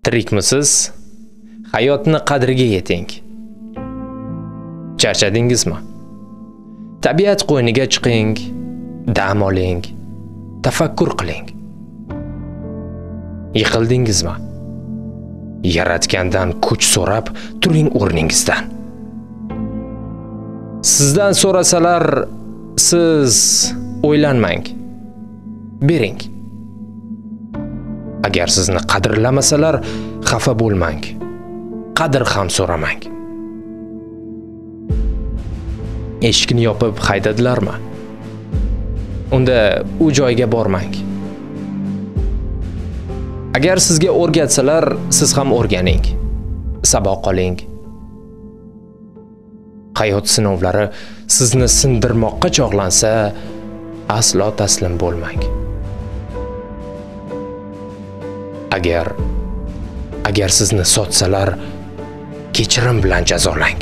Tirikmisiz? Hayotni qadriga yeting. Charchadingizmi? Tabiat qo'yniga chiqing, dam oling, tafakkur qiling. Yiqildingizmi? Yaratgandan kuch so'rab turing o'rningizdan. Sizdan so'rasalar, siz o'ylanmang. Bering. Agar sizni qadrlamasalar, xafa bo'lmang. Qadr ham so'ramang. Eshikni yopib haydadilarmi? Unda u joyga bormang. Agar sizga o'rgatsalar, siz ham o'rganing. Saboq oling. Hayot sinovlari sizni sindirmoqqa chog'lansa, aslo taslim bo'lmang. Agar sizni sotsalar, kechirim bilan jazolang.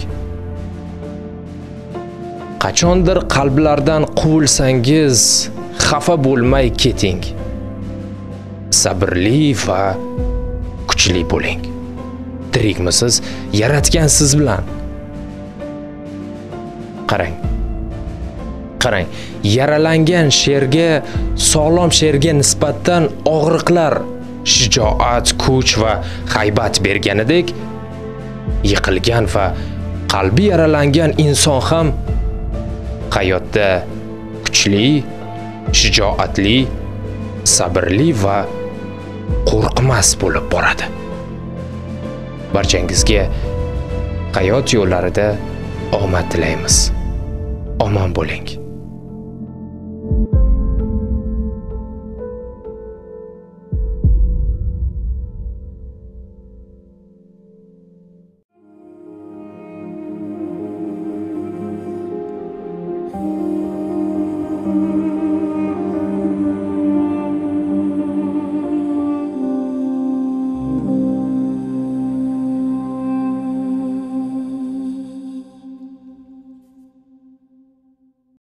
Qachondir qalblardan quvilsangiz, xafa bo'lmay keting. Sabrli va kuchli bo'ling. Tirikmisiz, yaratgan siz bilan. Qarang, yaralangan sherga, sog'lom sherga nisbatan og'riqlar shijoat, kuch va haybat berganidek, yiqilgan va qalbi yaralangan inson ham hayotda kuchli, shijoatli, sabrli va qo'rqmas bo'lib boradi. Barchangizga hayot yo'llarida omad tilaymiz. Omon bo'ling.